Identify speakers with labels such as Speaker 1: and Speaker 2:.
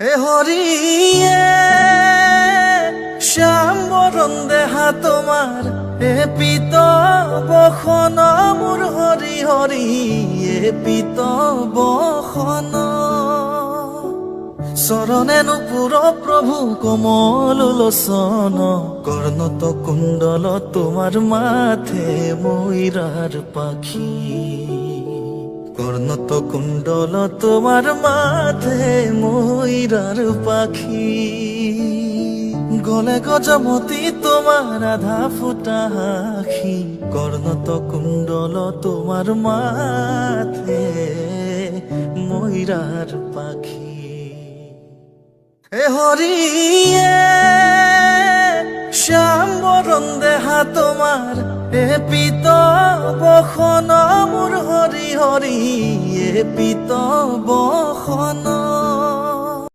Speaker 1: হে হরিয়ে শ্যাম বরণ দেহা তোমার, এ পিত বখন মোর হরি হরি, এ পিত বখন চরণে নুপুর প্রভু কমল লোচন, কর্ণত কুণ্ডল তোমার মাথে ময়ূরার পাখি, কর্ণত কুণ্ডল তোমার মাথে ময়ূরার পাখি, গলে গজমতি তোমার আধা ফুটা আখি, কর্ণত কুণ্ডল তোমার মাথে ময়ূরার পাখি। হে হরিয়ে শ্যাম বরণ দেহা তোমার, এ পিত বখন মোর হরি হরি, এ পিত বখন